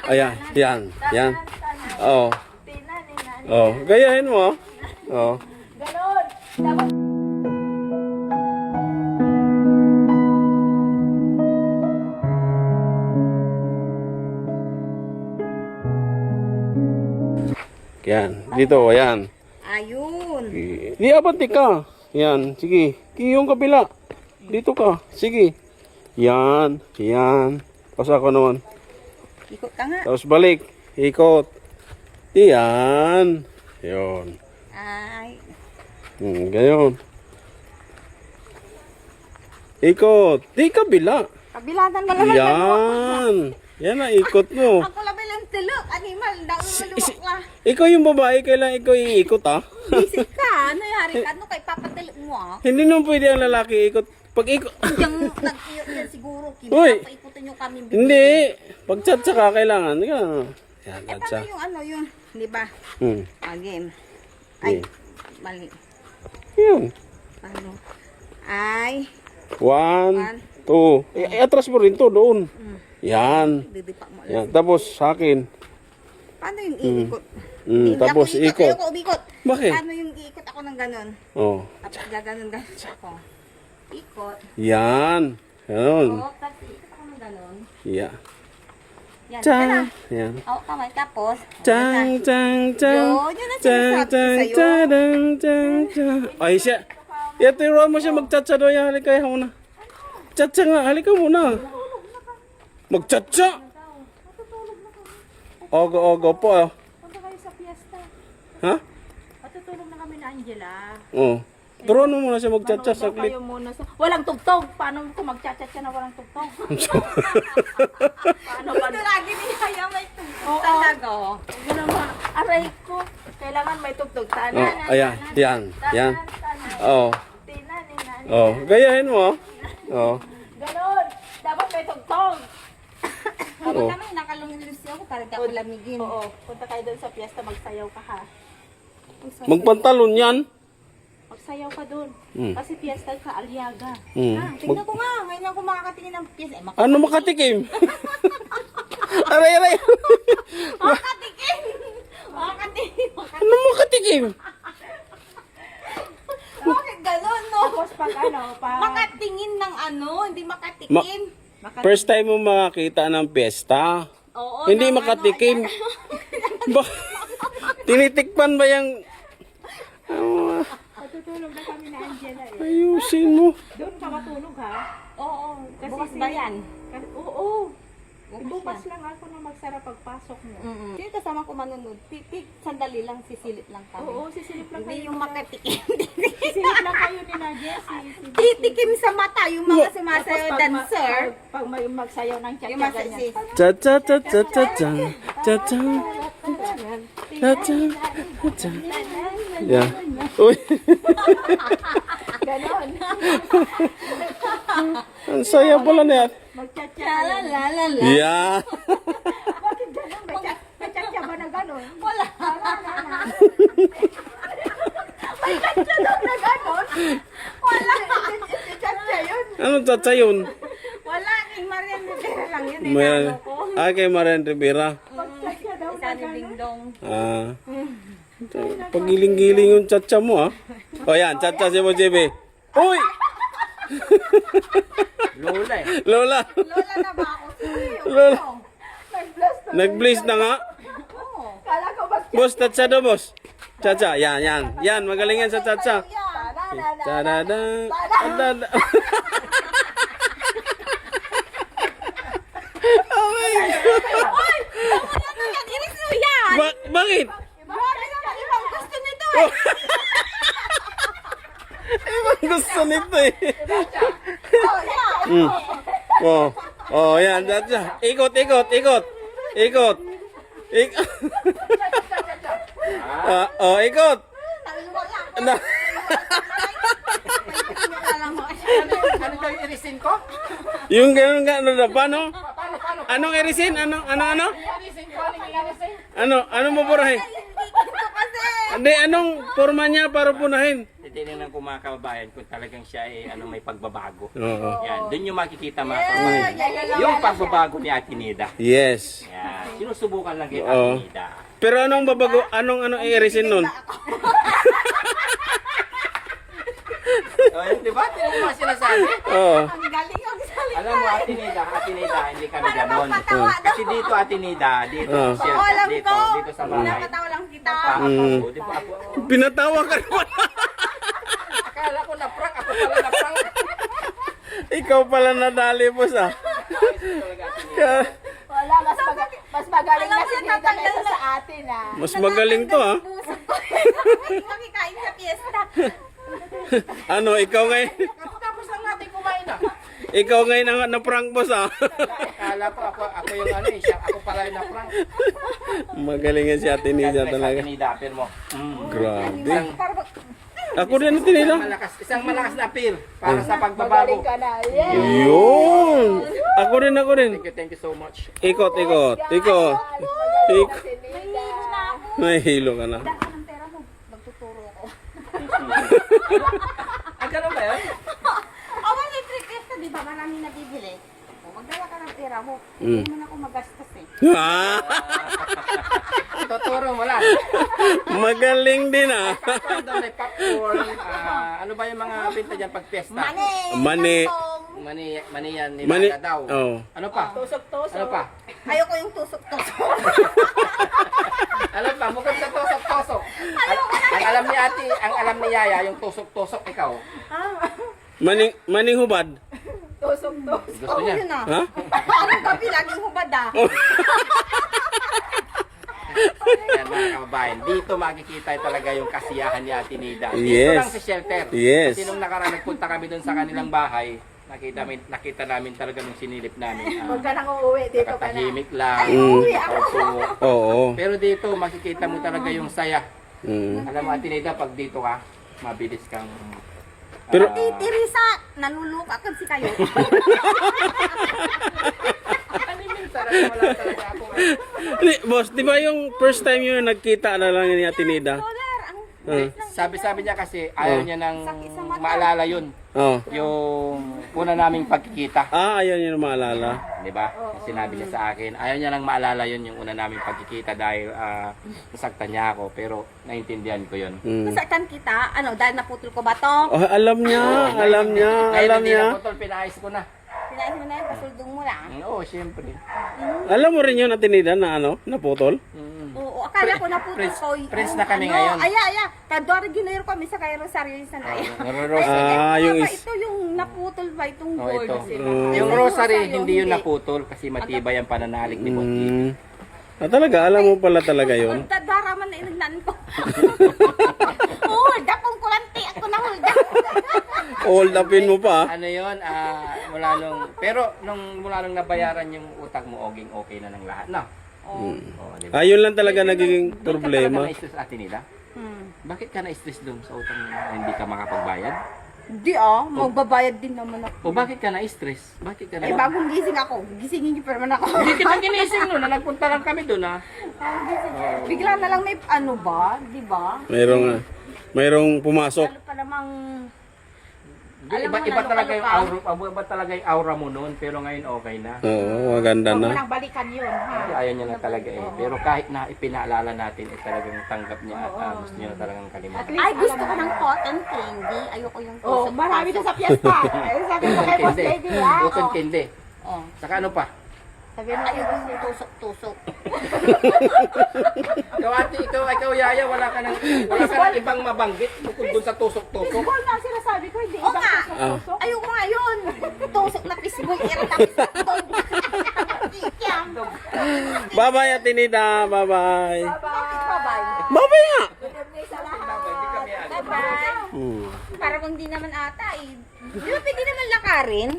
Ayan, yan. Oh. Oh, gayahin mo. Oh. Ganon. Dapat Yan, dito, ayan. ayun. Di abante ka. Yan, sige. Yung kabila. Dito ka. Sige. Yan, yan. Tapos ako naman. Ikot ka nga. Tapos balik. Ikot. Yan. Yun. Ay. Gayon. Ikot. Di kabila. Kabilatan mo naman. Yan. Yan ang ikot mo. Ako labi lang tulog. Animal. Daon maluwak la. Ikaw yung babae, kailangan ikaw iikot ha. Bisik ka. Ano yari ka? Ano kay papatulog mo ah? Hindi naman pwede ang lalaki ikot. Pag ikot. Yung nag-iyot yan siguro. Uy. Paikutin nyo kami. Hindi. Pag chat ka, kailangan. Yan, Eh, chat. paano yung ano yun? Di ba? Game. Ay, Yeah. mali. Yun. Ano? Ay, 1, 2. Atras mo rin to doon. Yan. didipak mo lang. Yan. Tapos sa akin. Paano yung iikot? Tapos Ako ikot. Ayoko umikot. Bakit? Paano yung iikot ako ng ganon? Oh. Tapos gaganon ako. Ikot. Yan. Yan. Oo, tapos ikot ako ng ganon. Yeah. Yan, Chang. tara. Yan. Oo, kamay. Tapos, Chang, chang, chang. Yun ang Chang, sinasabi chang, sa'yo. chang, chang, chang. Ay, siya. Turuan mo siya mag-chatcha daw yan. Halika muna. Chatcha nga. Halika muna. Mag-chatcha. Ogo po. Punta kayo sa fiesta. Ha? Matutulog na kami na Angela. Oo. Turuan mo muna siya mag-chatcha Manood daw saglit. kayo muna sa... Walang tugtog. Paano ko mag-chat-chat siya na walang tugtog? Paano ba? ito lagi niya kaya may tugtog Oo. talaga. oh. Ganun mo. Aray ko. Kailangan may tugtog. Sana. Oh, ayan. Yan. Yan. Oh. Tina. Oh. Gayahin mo. Oh. Ganun. Dapat may tugtog. Kapag Oo. kami nakalungilisi ako, parang ako lamigin. Oo. Punta kayo doon sa fiesta. Magsayaw ka ha. Magpantalon yan. Magsayaw ka doon. Mm. Kasi fiesta sa Aliaga. Tingnan ko nga, ngayon ako makakatingin ng piyesa. Eh, Ano makatikim? Aray. makatikin! Makatikin! Ano makatikim? Bakit gano'n, no? Tapos pag ano, Makatingin ng ano, hindi makatikin. First time mo makakita ng piyesta. Oo, Hindi ng makatikim. Ba? Tinitikpan ba yung... matutulog na kami na Angela eh. Ayusin mo. Doon ka matulog ha? Oo, Kasi bukas ba yan? Oo. Bukas Bukas lang ako na magsara pagpasok mo. Sino kasama ko manunod? Titik, sandali lang, sisilip lang kami. Oo, sisilip lang Hindi kayo. yung makatikim. Sisilip lang kayo ni na Jessie. Titikim sa mata yung mga sumasayaw Tapos dancer. Pag may magsayaw ng Yung tiyatya mga ganyan. Cha cha cha cha cha cha. Cha cha. Cha cha. Cha. Yeah. Uy. Ganon. Ang saya pala niya. Magtiyatya. La la la la. Yeah. Bakit ganon? May tiyatya ba na ganon? Wala. May tiyatya daw na ganon? Wala. Tiyatya yun. Ano cha yun? Wala. Kay Marian Rivera lang yun. May... Kay Marian Rivera. Tiyatya daw Isa ni Ding Dong. Ah. Pagiling-giling yung cha mo ah. O yan, cha si mo, JB. Uy! Lola eh. Lola. Lola na ba ako? Lola. Nag-bless na. Nag-blaze na nga. Oo. Kala ko ba? Boss, cha daw, boss. Cha. Yan. Yan, magaling yan sa cha. Cha-da-da. Ada-da. Oy! Ano yan? Iris mo yan! Bakit? Grabe naman ibang gusto nito eh! Ibang gusto nito eh. Oh, yeah! Oh, yan, cha. Ikot. Ikot. Ikot. Ikot. Na. Ano kayo irisin ko? Yung ganun nga, ano na, paano? Anong irisin? Ano? Irisin ko, ano yung irisin? Ano mo purahin? Ito kasi! Hindi, anong forma niya para punahin? titingnan ng kumakabayan kung talagang siya ay may pagbabago. Oo. Yan, doon yung makikita mga kabayan. Yung pagbabago ni Ate Nida. Yes. Yan, sinusubukan lang kay Oo. Ate Nida. Pero anong babago, anong i-resin nun? Di ba? Tingnan mo ang sinasabi. Oo. Ang galing ang salita. Alam mo, Ate Nida, hindi kami ganon. Napatawa Kasi dito, Ate Nida, dito, Oo. sir, Oo, alam dito, ko. dito sa bahay. Napatawa lang kita. Ako, di ba ako? Pinatawa ka naman. Akala ko na-prank, ako pala na-prank. Ikaw pala nadali, boss ah. Talaga, Ate Nida. Ka- Wala, mas magaling Alam na mo, si Nida natatanggal kaysa na- sa atin ah. Mas magaling to ah. Pusok ko. Makikain sa piyesta. Ano, ikaw ngayon? Tapos lang natin kumain na. Ikaw ngayon ang na-prank, boss ah. Akala ko, ako yung siya, ako pala yung na-prank. Magaling yan si Ate Nida talaga. Ate Nida, apir mo. Grabe. Isang, Ako rin Ate Nida. isang malakas na apir para sa pagbabago. Magaling ka na. Yes! Yun. Ako rin. Thank you so much. Ikot. Magaling Ik- si Nida. May hilo ka na. Dala ka ng pera mo. Magtuturo ko. Ang ganun ba yun? Oh, may trick ito, di ba? Maraming nabibili. O, magdala ka ng pera mo. Hindi mo na ako magastos eh. Ah, Tuturo mo lang. magaling din ah. Kapag daw may popcorn, ano ba yung mga binta dyan pag fiesta? Mani. Mani yan, Mani. nilaga daw. Oh. Ano pa? Tusok-tusok. Ano pa? Ayoko yung tusok-tusok. Ano pa? Bukod sa tusok-tusok. Ang alam ni ate, ang alam ni Yaya, yung tusok-tusok ikaw. Maning hubad. Tusok-tusok. Gusto Oo, niya. yun ah. Ha? Anong gabi laging hubad ah. Yan mga kababayan. Dito makikita talaga yung kasiyahan ni Ate Nida. Dito Yes. lang sa shelter. Yes. Kasi nung nakaraan nagpunta kami doon sa kanilang bahay, nakita namin talaga nung sinilip namin. Huwag ka nang uuwi. Dito ka na. Nakatahimik lang. Uwi ako. Opo. Oo. Pero dito makikita mo talaga yung saya. Mm. Alam mo Ate Nida, pag dito ka, mabilis kang Pero- Tirisa, nanuluk ako si kayo. wala talaga ako. Boss, di ba yung first time yung nagkita na lang ni Ate Nida? Dollar, ang Sabi niya kasi ayaw niya nang maalala yun. Oh. Yung una naming pagkikita. Ayaw niyo na maalala. Di ba? Sinabi niya sa akin, ayaw niya nang maalala yun yung una naming pagkikita dahil nasaktan niya ako. Pero naintindihan ko yun. Mm. Masaktan kita, ano, dahil naputol ko ba to? Oh, alam niya. Ngayon hindi na putol, pinaayos ko na. Pinais mo na yun, pasuldong mo lang. Oo, syempre. Alam mo rin yun Ate Nida na naputol? Oo, akala ko naputol Friends- ko. friends na kami ngayon. Aya. Kadwari ginayro kami sa kay Rosario San Ay. Yung Ito yung naputol ba itong Oh, gold? ito. Mm. Yung rosary, hindi yun naputol kasi matibay ang pananalig ni Bonji. Mm. Talaga, alam mo pala talaga yun. Daraman na inagnan ko. Hold up, kung kulanti ako na hold up. Hold upin mo pa. Ano yun, mula nung nabayaran yung utang mo, okay na ng lahat, no? Oh. Oh, di ba? Ayun lang talaga nagiging Doon ka problema. talaga na-stress Ate Nida? Hmm. Bakit ka na-stress doon sa utang mo na hindi ka makapagbayad? Hindi magbabayad din naman ako. O bakit ka na-stress? Bakit ka na... Bagong gising ako. Gisingin niyo pa naman ako. Hindi kita ginising no, na nagpunta lang kami doon ha. Bigla na lang may ano ba, di ba? Mayroong pumasok. Lalo pa namang Iba talaga yung aura mo noon, pero ngayon okay na. Oo, maganda huwag mo na. nang balikan yun, ha? Kasi ayaw niya na talaga eh. Pero kahit na ipinaalala natin, talagang tanggap niya at gusto niya na talagang kalimutan. Ay, gusto ko ng cotton candy. Ayoko yung Oh, marami na sa piyesta. Ay, sabi ko kay Boss Baby, ha? Cotton candy. Oh. Saka ano pa? Sabi mo, ayoko yung tusok-tusok. Ikaw Yaya, wala ka nang ibang mabanggit bukod dun sa tusok-tusok. Ikaw na sinasabi ko, hindi Oo ibang nga. tusok-tusok. Ayoko nga yun. Tusok na pisboy, irita pisboy. Kikiam. Bye-bye Ate Nida. Bye-bye. Bye-bye. Bye-bye nga. Good evening sa lahat. Bye-bye. Mm. Para kung di naman ata eh. Di ba pwede naman lakarin?